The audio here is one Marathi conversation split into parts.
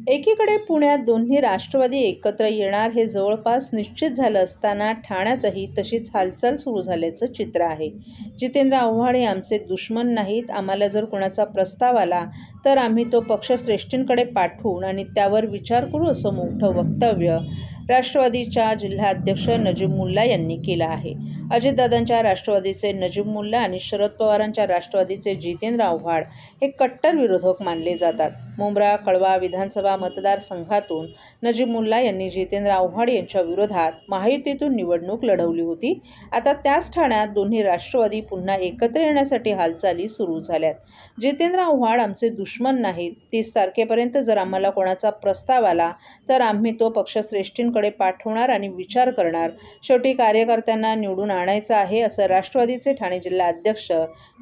एकीकडे पुण्यात दोन्ही राष्ट्रवादी एकत्र येणार हे जवळपास निश्चित झालं असताना ठाण्यातही तशीच हालचाल सुरू झाल्याचं चित्र आहे. जितेंद्र आव्हाड हे आमचे दुश्मन नाहीत. आम्हाला जर कोणाचा प्रस्ताव आला तर आम्ही तो पक्षश्रेष्ठींकडे पाठवून आणि त्यावर विचार करू, असं मोठं वक्तव्य राष्ट्रवादीच्या जिल्हाध्यक्ष नजीब मुल्ला यांनी केलं आहे. अजितदादांच्या राष्ट्रवादीचे नजीब मुल्ला आणि शरद पवारांच्या राष्ट्रवादीचे जितेंद्र आव्हाड हे कट्टर विरोधक मानले जातात. मुंब्रा कळवा विधानसभा मतदारसंघातून नजीब मुल्ला यांनी जितेंद्र आव्हाड यांच्या विरोधात महायुतीतून निवडणूक लढवली होती. आता त्याच ठाण्यात दोन्ही राष्ट्रवादी पुन्हा एकत्र येण्यासाठी हालचाली सुरू झाल्यात. जितेंद्र आव्हाड आमचे दुश्मन नाहीत. 30 तारखेपर्यंत जर आम्हाला कोणाचा प्रस्ताव आला तर आम्ही तो पक्षश्रेष्ठींकडे पाठवणार आणि विचार करणार. शेवटी कार्यकर्त्यांना निवडून आणायचं आहे, असं राष्ट्रवादीचे ठाणे जिल्हा अध्यक्ष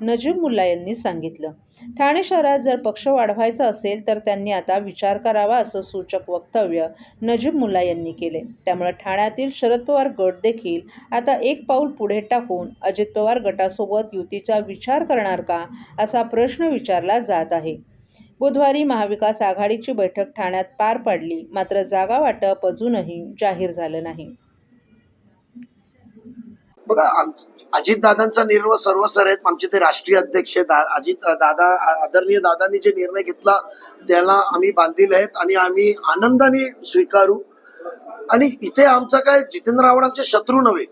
नजीब मुल्ला यांनी सांगितलं. ठाणे शहरात जर पक्ष वाढवायचा असेल तर त्यांनी आता विचार करावा, असं सूचक वक्तव्य नजीब मुल्ला यांनी केले. त्यामुळे ठाण्यातील शरद पवार गट देखील आता एक पाऊल पुढे टाकून अजित पवार गटासोबत युतीचा विचार करणार का, असा प्रश्न विचारला जात आहे. बुधवारी महाविकास आघाडीची बैठक ठाण्यात पार पडली, मात्र जागा वाटप अजूनही जाहीर झालं नाही. बघा, अजितदादांचा निर्णय सर्वसर आहेत. आमचे ते राष्ट्रीय अध्यक्ष अजित दादा, आदरणीय दादांनी जे निर्णय घेतला त्याला आम्ही बांधील आहेत आणि आम्ही आनंदाने स्वीकारू. आणि इथे आमचा काय जितेंद्र आव्हाड आमचे शत्रू नव्हे.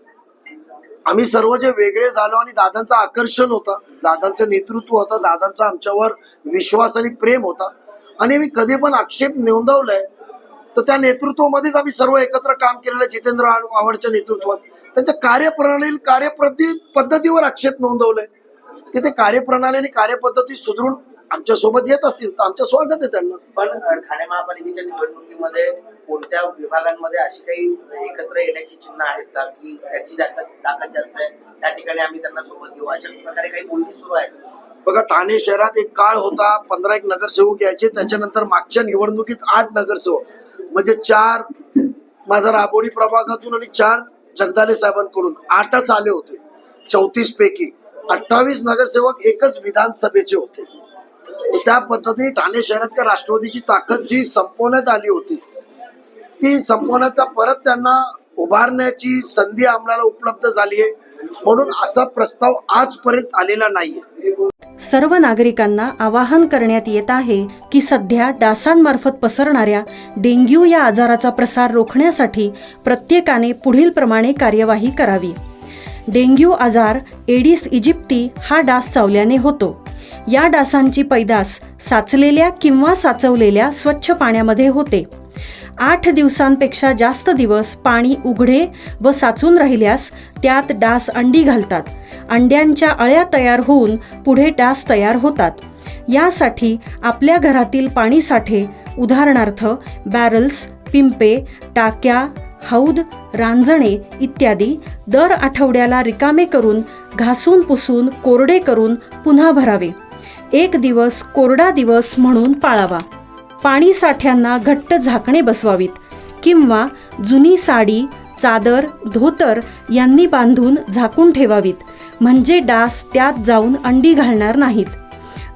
आम्ही सर्व जे वेगळे झालो आणि दादांचं आकर्षण होतं, दादांचं नेतृत्व होतं, दादांचा आमच्यावर विश्वास आणि प्रेम होता आणि मी कधी पण आक्षेप नोंदवलाय तर त्या नेतृत्वामध्येच आम्ही सर्व एकत्र काम केलेलं. जितेंद्र आव्हाडच्या नेतृत्वात त्यांच्या कार्यप्रणाली पद्धतीवर आक्षेप नोंदवलाय. तिथे कार्यप्रणाली आणि कार्यपद्धती सुधारून आमच्या सोबत येत असतील तर आमचं स्वागत आहे त्यांना. पण ठाणे महापालिकेच्या निवडणुकीमध्ये कोणत्या विभागांमध्ये अशी काही एकत्र येण्याची चिन्ह आहेत का की त्याची ताकद जास्त आहे, त्या ठिकाणी आम्ही त्यांना सोबत घेऊ, अशा प्रकारे काही बोलणी सुरू आहेत? बघा, ठाणे शहरात एक काळ होता 15 नगरसेवक यायचे. त्याच्यानंतर मागच्या निवडणुकीत 8 नगरसेवक, म्हणजे 4 माझा राबोडी प्रभागातून आणि 4 जगदाले साहेबांकडून 8च आले होते. 34 पैकी 28 नगरसेवक एकच विधानसभेचे होते. त्या पद्धतीने ठाणे शहरात राष्ट्रवादीची ताकद जी संपवण्यात आली होती ती संपवण्यात परत त्यांना उभारण्याची संधी आम्हाला उपलब्ध झाली आहे. म्हणून असा प्रस्ताव आजपर्यंत आलेला नाहीये. सर्व नागरिकांना आवाहन करण्यात येत आहे की सध्या डासांमार्फत पसरणाऱ्या डेंग्यू या आजाराचा प्रसार रोखण्यासाठी प्रत्येकाने पुढील प्रमाणे कार्यवाही करावी. डेंग्यू आजार एडिस इजिप्ती हा डास चावल्याने होतो. या डासांची पैदास साचलेल्या किंवा साचवलेल्या स्वच्छ पाण्यामध्ये होते. 8 दिवसांपेक्षा जास्त दिवस पाणी उघडे व साचून राहिल्यास त्यात डास अंडी घालतात. अंड्यांच्या अळ्या तयार होऊन पुढे डास तयार होतात. यासाठी आपल्या घरातील पाणी साठे, उदाहरणार्थ बॅरल्स, पिंपे, टाक्या, हौद, रांजणे इत्यादी दर आठवड्याला रिकामे करून घासून पुसून कोरडे करून पुन्हा भरावे. 1 दिवस कोरडा दिवस म्हणून पाळावा. पाणी साठ्यांना घट्ट झाकणे बसवावीत किंवा जुनी साडी, चादर, धोतर यांनी बांधून झाकून ठेवावीत, म्हणजे डास त्यात जाऊन अंडी घालणार नाहीत.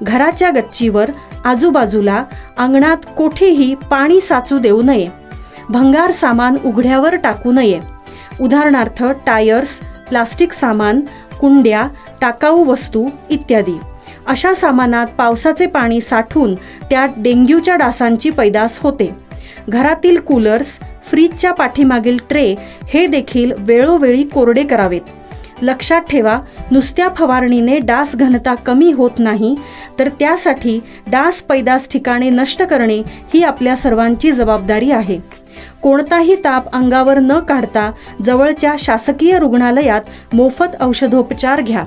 घराच्या गच्चीवर, आजूबाजूला, अंगणात कोठेही पाणी साचू देऊ नये. भंगार सामान उघड्यावर टाकू नये. उदाहरणार्थ टायर्स, प्लास्टिक सामान, कुंड्या, टाकाऊ वस्तू इत्यादी. अशा सामानात पावसाचे पाणी साठून त्यात डेंग्यूच्या डासांची पैदास होते. घरातील कूलर्स, फ्रीजच्या पाठीमागील ट्रे हे देखील वेळोवेळी कोरडे करावेत. लक्षात ठेवा, नुसत्या फवारणीने डास घनता कमी होत नाही, तर त्यासाठी डास पैदास ठिकाणे नष्ट करणे ही आपल्या सर्वांची जबाबदारी आहे. कोणताही ताप अंगावर न काढता जवळच्या शासकीय रुग्णालयात मोफत औषधोपचार घ्या.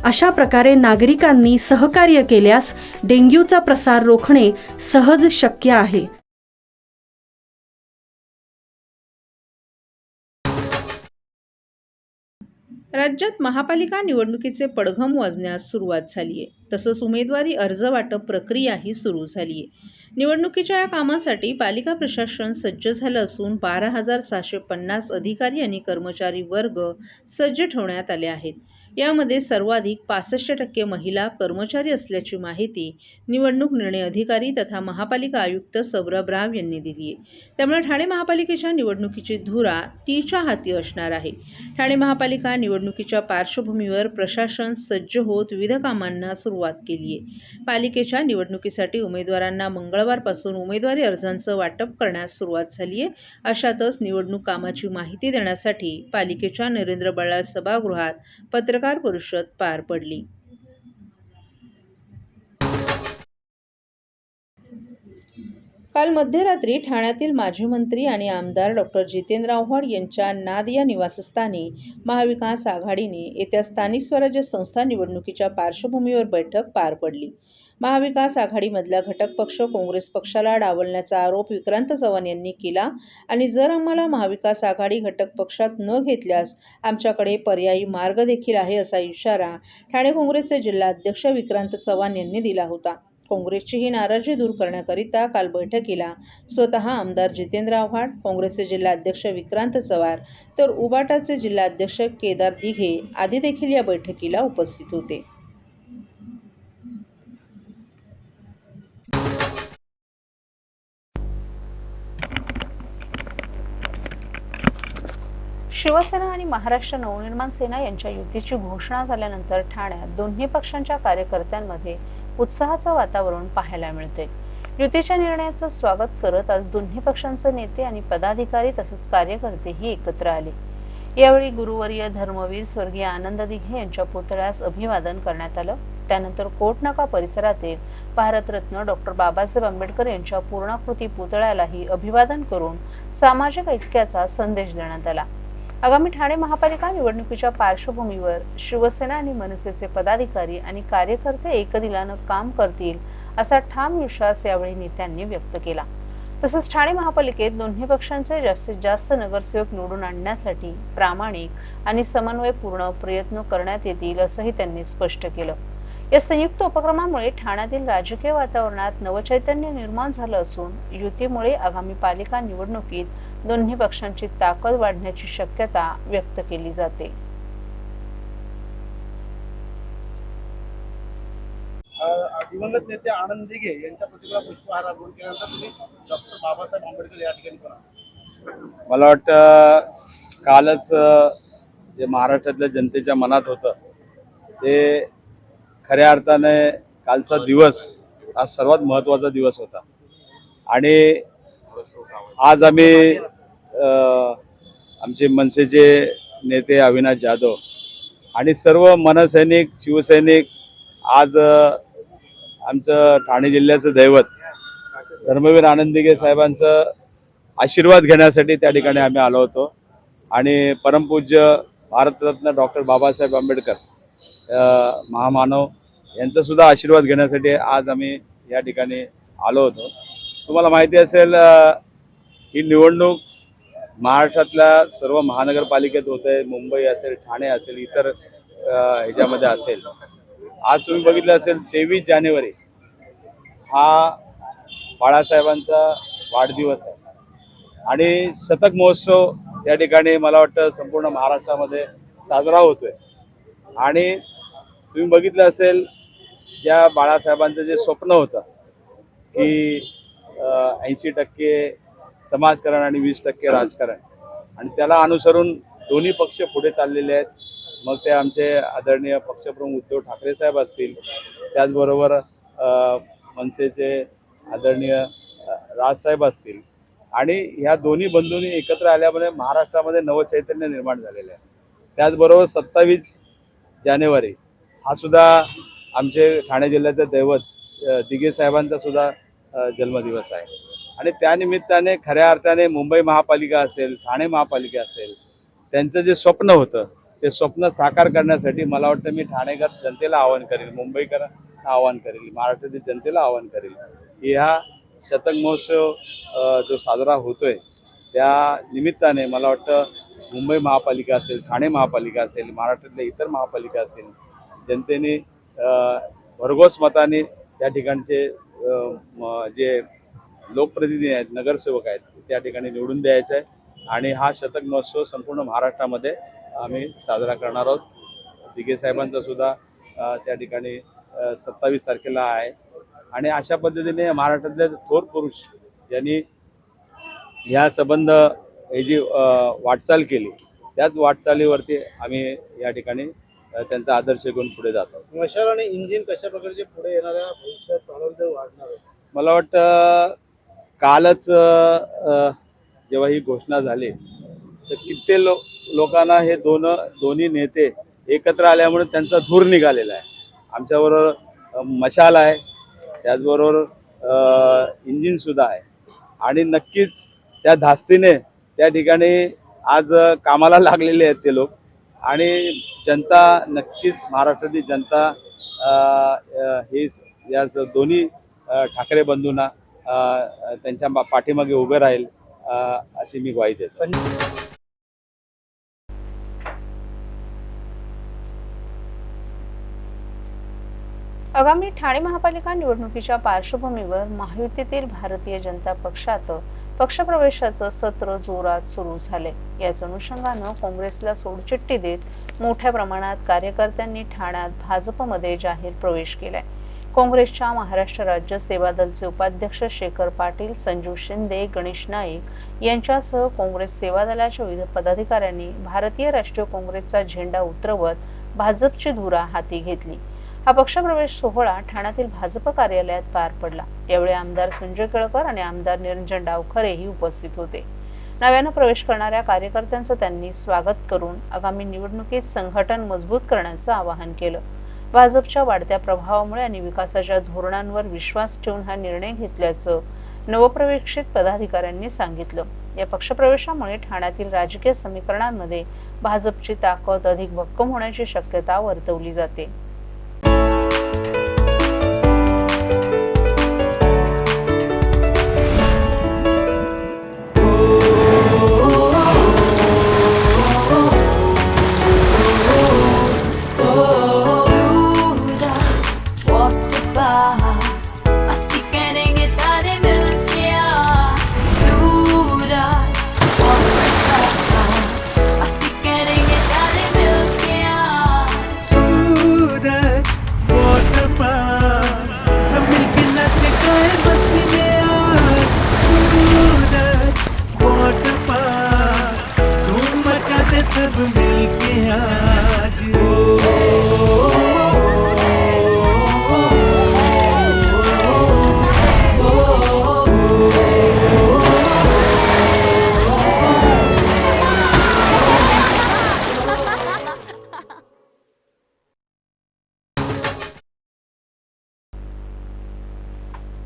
अशा प्रकारे नागरिकांनी सहकार्य केल्यास डेंग्यूचा प्रसार रोखणे सहज शक्य आहे. राज्यात महापालिका निवडणुकीचे पडघम वाजण्यास सुरुवात झाली आहे. तसंच उमेदवारी अर्ज वाटप प्रक्रियाही सुरू झाली आहे. निवडणुकीच्या या कामासाठी पालिका प्रशासन सज्ज झालं असून 12,750 अधिकारी आणि कर्मचारी वर्ग सज्ज ठेवण्यात आले आहेत. यामध्ये सर्वाधिक 65% महिला कर्मचारी असल्याची माहिती निवडणूक निर्णय अधिकारी तथा महापालिका आयुक्त सौरभ राव यांनी दिली आहे. त्यामुळे ठाणे महापालिकेच्या निवडणुकीची धुरा तिच्या हाती असणार आहे. ठाणे महापालिका निवडणुकीच्या पार्श्वभूमीवर प्रशासन सज्ज होत विविध कामांना सुरुवात केली आहे. पालिकेच्या निवडणुकीसाठी उमेदवारांना मंगळवारपासून उमेदवारी अर्जांचं वाटप करण्यास सुरुवात झाली आहे. अशातच निवडणूक कामाची माहिती देण्यासाठी पालिकेच्या नरेंद्र बल्लाळ सभागृहात पत्रकार परिषद पार पडली. काल मध्यरात्री ठाण्यातील माजी मंत्री आणि आमदार डॉ. जितेंद्र आव्हाड यांच्या नाद या निवासस्थानी महाविकास आघाडीने येत्या स्थानिक स्वराज्य संस्था निवडणुकीच्या पार्श्वभूमीवर बैठक पार पडली. महाविकास आघाडीमधला घटक पक्ष काँग्रेस पक्षाला डावलण्याचा आरोप विक्रांत चव्हाण यांनी केला आणि जर आम्हाला महाविकास आघाडी घटक पक्षात न घेतल्यास आमच्याकडे पर्यायी मार्ग देखील आहे असा इशारा ठाणे काँग्रेसचे जिल्हाध्यक्ष विक्रांत चव्हाण यांनी दिला होता. काँग्रेसची ही नाराजी दूर करण्याकरिता काल बैठकीला स्वतः आमदार जितेंद्र आव्हाड, काँग्रेसचे जिल्हाध्यक्ष विक्रांत चव्हाण तर उबाटाचे जिल्हाध्यक्ष केदार दिघे आदी देखील या बैठकीला उपस्थित होते. शिवसेना आणि महाराष्ट्र नवनिर्माण सेना यांच्या युतीची घोषणा झाल्यानंतर ठाण्यात दोन्ही पक्षांच्या कार्यकर्त्यांमध्ये उत्साहाचं वातावरण पाहायला मिळते. युतीच्या निर्णयाचं स्वागत करत आज दोन्ही पक्षांचे नेते आणि पदाधिकारी तसेच कार्यकर्तेही एकत्र आले. यावेळी गुरुवर्य धर्मवीर स्वर्गीय आनंद दिघे यांच्या पुतळ्यास अभिवादन करण्यात आलं. त्यानंतर कोटनाका परिसरातील भारतरत्न डॉ. बाबासाहेब आंबेडकर यांच्या पूर्णाकृती पुतळ्यालाही अभिवादन करून सामाजिक ऐक्याचा संदेश देण्यात आला. आगामी ठाणे महापालिका निवडणुकीच्या पार्श्वभूमीवर शिवसेना आणि मनसेचे पदाधिकारी आणि कार्यकर्ते एकदिलानं काम करतील असा ठाम विश्वास यावेळी नेत्यांनी व्यक्त केला. तसंच ठाणे महापालिकेत दोन्ही पक्षांचे जास्तीत जास्त नगरसेवक निवडून आणण्यासाठी प्रामाणिक आणि समन्वयपूर्ण प्रयत्न करण्यात येतील असंही त्यांनी स्पष्ट केलं. या संयुक्त उपक्रमामुळे ठाण्यातील राजकीय वातावरणात नवचैतन्य निर्माण झालं असून युतीमुळे आगामी पालिका निवडणुकीत दोन्ही पक्षांची ताकद वाढण्याची शक्यता व्यक्त केली जाते. दिवंगत नेते आनंद दिघे यांच्या प्रतिमेला पुष्पहार अर्पण केल्यानंतर तुम्ही डॉक्टर बाबासाहेब आंबेडकर या ठिकाणी पण मला वाटतं कालच जे महाराष्ट्रातल्या जनतेच्या मनात होतं ते खऱ्या अर्थाने कालचा दिवस हा सर्वात महत्त्वाचा दिवस होता आणि आज आम्ही आमचे मनसेचे नेते अविनाश जाधव आणि सर्व मनसैनिक शिवसैनिक आज आमचं ठाणे जिल्ह्याचं दैवत धर्मवीर आनंद दिघे साहेबांचं आशीर्वाद घेण्यासाठी त्या ठिकाणी आम्ही आलो होतो आणि परमपूज्य भारतरत्न डॉक्टर बाबासाहेब आंबेडकर महामानव यांचा सुद्धा आशीर्वाद घेण्यासाठी आज आम्ही या ठिकाणी आलो होतो. तुम्हाला माहिती असेल ही निवडणूक महाराष्ट्रातल्या सर्व महानगरपालिकेत होते. मुंबई असेल, ठाणे असेल, इतर ह्याच्यामध्ये असेल. आज तुम्ही बघितलं असेल 23 जानेवारी हा बाळासाहेबांचा वाढदिवस आहे आणि शतक महोत्सव त्या ठिकाणी मला वाटतं संपूर्ण महाराष्ट्रामध्ये साजरा होतोय आणि तुम्ही बघितलं असेल ज्या बाळासाहेबांचं जे स्वप्न होतं की 80% समाजकारण आणि 20% राजकारण आणि त्याला अनुसरून दोन्ही पक्ष पुढे चाललेले आहेत. मग ते आमचे आदरणीय पक्षप्रमुख उद्धव ठाकरे साहेब असतील, त्याचबरोबर मनसेचे आदरणीय राजसाहेब असतील आणि ह्या दोन्ही बंधूंनी एकत्र आल्यामुळे महाराष्ट्रामध्ये नवचैतन्य निर्माण झालेलं आहे. त्याचबरोबर 27 जानेवारी हा सुद्धा आमचे ठाणे जिल्ह्याचं दैवत दिघे साहेबांचा सुद्धा जन्मदिवस आहे आणि त्यानिमित्ताने खऱ्या अर्थाने मुंबई महापालिका असेल, ठाणे महापालिका असेल, त्यांचं जे स्वप्न होतं ते स्वप्न साकार करण्यासाठी मला वाटतं मी ठाणेकर जनतेला आवाहन करेल, मुंबईकरांना आवाहन करेल, महाराष्ट्रातील जनतेला आवाहन करेल की हा शतक महोत्सव जो साजरा होतोय त्या निमित्ताने मला वाटतं मुंबई महापालिका असेल, ठाणे महापालिका असेल, महाराष्ट्रातल्या इतर महापालिका असेल, जनतेने भरघोस मताने त्या ठिकाणचे जे लोकप्रतिनिधी आहेत, नगरसेवक आहेत, त्या ठिकाणी निवडून द्यायचं आहे आणि हा शतक महोत्सव संपूर्ण महाराष्ट्रामध्ये आम्ही साजरा करणार आहोत. दिघे साहेबांचा सुद्धा त्या ठिकाणी 27 तारखेला आहे. आणि अशा पद्धतीने महाराष्ट्रातले थोर पुरुष यांनी ह्या संबंध ही जी वाटचाल केली त्याच वाटचालीवरती आम्ही या ठिकाणी त्यांचा आदर्श घेऊन पुढे जातो. मशाल आणि इंजिन कशा प्रकारचे पुढे येणाऱ्या भविष्यात प्रारंभ वाढणार आहे? मला वाटतं कालच जेव्हा ही घोषणा झाली तर किती लोकांना हे दोन्ही नेते एकत्र आल्यामुळे त्यांचा धूर निघालेला आहे. आमच्याबरोबर मशाल आहे, त्याचबरोबर इंजिनसुद्धा आहे आणि नक्कीच त्या धास्तीने त्या ठिकाणी आज कामाला लागलेले आहेत ते लोक. आणि जनता नक्कीच, महाराष्ट्रातील जनता हे या दोन्ही ठाकरे बंधूंना त्यांच्या पाठीमागे उभे राहील अशी मी ग्वाही देतो. आगामी ठाणे महापालिका निवडणुकीच्या पार्श्वभूमीवर महायुतीतील भारतीय जनता पक्षात पक्षप्रवेशाचं सत्र जोरात सुरू झाले. याच अनुषंगानं काँग्रेसला सोडचिठ्ठी देत मोठ्या प्रमाणात कार्यकर्त्यांनी ठाण्यात भाजपमध्ये जाहीर प्रवेश केलाय. काँग्रेसच्या महाराष्ट्र राज्य सेवा दलचे उपाध्यक्ष शेखर पाटील, संजू शिंदे, गणेश नाईक यांच्यासह काँग्रेस सेवा दलाच्या विविध पदाधिकाऱ्यांनी भारतीय राष्ट्रीय काँग्रेसचा झेंडा उतरवत भाजपची धुरा हाती घेतली. हा पक्षप्रवेश सोहळा ठाण्यातील भाजप कार्यालयात पार पडला. यावेळी आमदार संजय केळकर आणि आमदार निरंजन डावखरेही उपस्थित होते. नव्यानं प्रवेश करणाऱ्या कार्यकर्त्यांचं त्यांनी स्वागत करून आगामी निवडणुकीत संघटन मजबूत करण्याचं आवाहन केलं. भाजपच्या वाढत्या प्रभावामुळे आणि विकासाच्या धोरणांवर विश्वास ठेवून हा निर्णय घेतल्याचं नवप्रवेशित पदाधिकाऱ्यांनी सांगितलं. या पक्षप्रवेशामुळे ठाण्यातील राजकीय समीकरणांमध्ये भाजपची ताकद अधिक भक्कम होण्याची शक्यता वर्तवली जाते.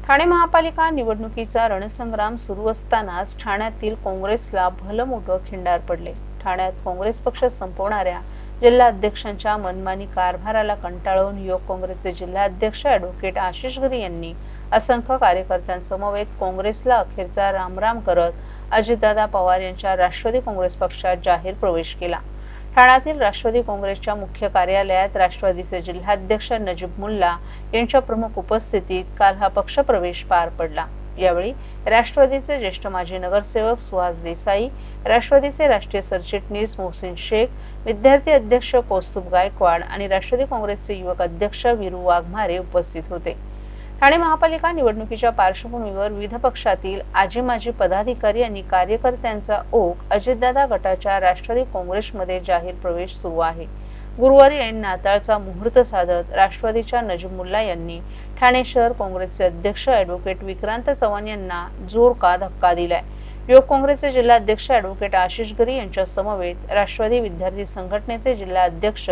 ठाणे महापालिका निवडणुकीचा रणसंग्राम सुरू असतानाच ठाण्यातील काँग्रेसला भलं मोठं खिंडार पडले. ठाण्यात काँग्रेस पक्ष संपवणाऱ्या जिल्हा अध्यक्षांच्या मनमानी कारभाराला कंटाळून युवक काँग्रेसचे जिल्हाध्यक्ष ॲडव्होकेट आशिष गिरी यांनी असंख्य कार्यकर्त्यांसमवेत काँग्रेसला अखेरचा रामराम करत अजितदादा पवार यांच्या राष्ट्रवादी काँग्रेस पक्षात जाहीर प्रवेश केला. ठाण्यातील राष्ट्रवादी काँग्रेसच्या मुख्य कार्यालयात राष्ट्रवादीचे जिल्हाध्यक्ष नजीब मुल्ला यांच्या प्रमुख उपस्थितीत काल हा पक्षप्रवेश पार पडला. यावेळी राष्ट्रवादीचे ज्येष्ठ माजी नगरसेवक सुहास देसाई, राष्ट्रवादीचे राष्ट्रीय सरचिटणीस मोहसिन शेख, विद्यार्थी अध्यक्ष कौस्तुभ गायकवाड आणि राष्ट्रवादी काँग्रेसचे युवक अध्यक्ष वीरू वाघमारे उपस्थित होते. ठाणे महापालिका निवडणुकीच्या पार्श्वभूमीवर विविध पक्षातील आजी माजी पदाधिकारी आणि कार्यकर्त्यांचा ओघ अजितदादा गटाच्या राष्ट्रवादी काँग्रेसमध्ये जाहीर प्रवेश सुरू आहे. गुरुवारी ऐन नाताळचा मुहूर्त साधत राष्ट्रवादीच्या नजीब मुल्ला यांनी ठाणे शहर काँग्रेसचे अध्यक्ष ॲडव्होकेट विक्रांत चव्हाण यांना जोरदार धक्का दिलाय. युवक काँग्रेसचे जिल्हाध्यक्ष ॲडव्होकेट आशिष गिरी यांच्या समवेत राष्ट्रवादी विद्यार्थी संघटनेचे जिल्हा अध्यक्ष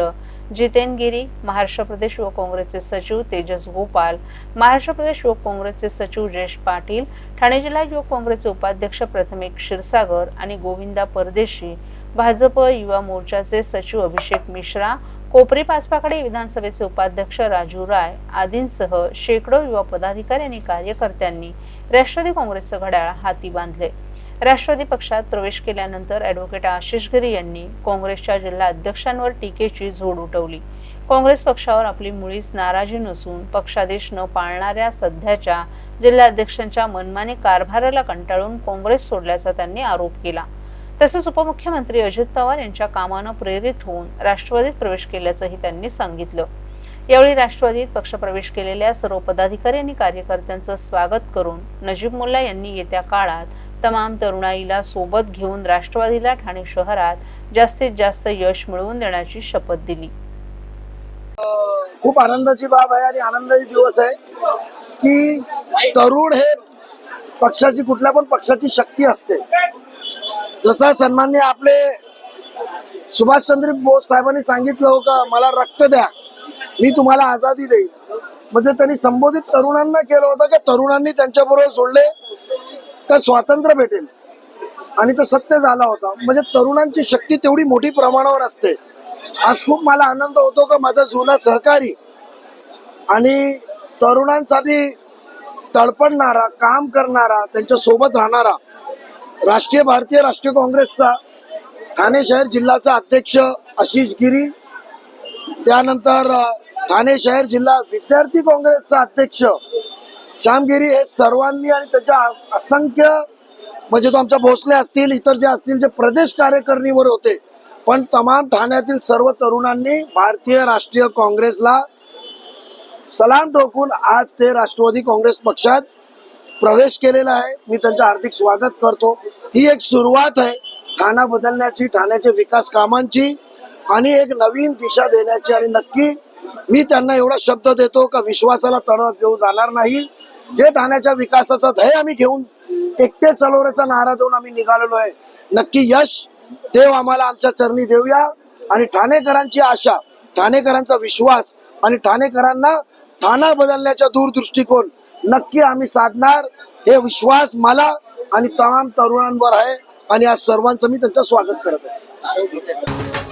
जितेन गिरी, महाराष्ट्र प्रदेश युवक काँग्रेसचे सचिव तेजस गोपाल, महाराष्ट्र प्रदेश युवक काँग्रेसचे सचिव जयेश पाटील, ठाणे जिल्हा युवक काँग्रेसचे उपाध्यक्ष प्रथमेश क्षीरसागर आणि गोविंदा परदेशी, भाजप युवा मोर्चाचे सचिव अभिषेक मिश्रा, कोपरी पाचपाकडे विधानसभेचे उपाध्यक्ष राजू राय आदींसह शेकडो युवा पदाधिकारी आणि कार्यकर्त्यांनी राष्ट्रवादी काँग्रेसचं घड्याळ हाती बांधले. राष्ट्रवादी पक्षात प्रवेश केल्यानंतर ॲडव्होकेट आशिष गिरी यांनी काँग्रेसच्या जिल्हा अध्यक्षांवर टीकेची झोड उठवली. काँग्रेस पक्षावर आपली मुळीच नाराजी नसून पक्षादेश न पाळणाऱ्या सध्याच्या जिल्हाध्यक्षांच्या मनमानी कारभाराला कंटाळून काँग्रेस सोडल्याचा त्यांनी आरोप केला. तसेच उपमुख्यमंत्री अजित पवार यांच्या कामानं प्रेरित होऊन राष्ट्रवादीत प्रवेश केल्याचंही त्यांनी सांगितलं. यावेळी राष्ट्रवादीत पक्षप्रवेश केलेल्या सर्व पदाधिकारी आणि कार्यकर्त्यांचं स्वागत करून नजीब मुल्ला यांनी येत्या काळात तमाम तरुणाईला सोबत घेऊन राष्ट्रवादीला ठाणे शहरात जास्तीत जास्त यश मिळवून देण्याची शपथ दिली. खूप आनंदाची बाब आहे आणि आनंदाचे दिवस आहे की तरुण हे पक्षाची, कुठल्या पण पक्षाची शक्ती असते. जसा सन्मान्य आपले सुभाषचंद्र बोस साहेबांनी सांगितलं हो का, मला रक्त द्या मी तुम्हाला आझादी देईन. म्हणजे त्यांनी संबोधित तरुणांना केलं होतं की तरुणांनी त्यांच्याबरोबर सोडले का स्वातंत्र्य भेटेल, आणि तो सत्य झाला होता. म्हणजे तरुणांची शक्ती तेवढी मोठी प्रमाणावर असते. आज खूप मला आनंद होतो का माझा जुना सहकारी आणि तरुणांसाठी तळपडणारा, काम करणारा, त्यांच्या सोबत राहणारा भारतीय राष्ट्रीय काँग्रेसचा ठाणे शहर जिल्ह्याचा अध्यक्ष आशिष गिरी, त्यानंतर ठाणे शहर जिल्हा विद्यार्थी काँग्रेसचा अध्यक्ष श्यामगिरी, हे सर्वांनी आणि त्याच्या असंख्य, म्हणजे तो आमच्या भोसले असतील, इतर जे असतील, जे प्रदेश कार्यकारिणीवर होते, पण तमाम ठाण्यातील सर्व तरुणांनी भारतीय राष्ट्रीय काँग्रेसला सलाम ठोकून आज ते राष्ट्रवादी काँग्रेस पक्षात प्रवेश केलेला आहे. मी त्यांचं हार्दिक स्वागत करतो. ही एक सुरुवात आहे ठाणा बदलण्याची, ठाण्याच्या विकास कामांची आणि एक नवीन दिशा देण्याची. आणि नक्की मी त्यांना एवढा शब्द देतो का विश्वासाला तडा देऊ जाणार नाही. जे ठाण्याच्या विकासाचा ध्येय आम्ही घेऊन एकटे चलोऱ्याचा नारा देऊन आम्ही निघालेलो आहे, नक्की यश देव आम्हाला आमच्या चरणी देऊया. आणि ठाणेकरांची आशा, ठाणेकरांचा विश्वास आणि ठाणेकरांना ठाणा बदलण्याचा दूरदृष्टिकोन नक्की आम्ही साधणार, हे विश्वास मला आणि तमाम तरुणांवर आहे. आणि आज सर्वांचं मी त्यांचं स्वागत करत आहे.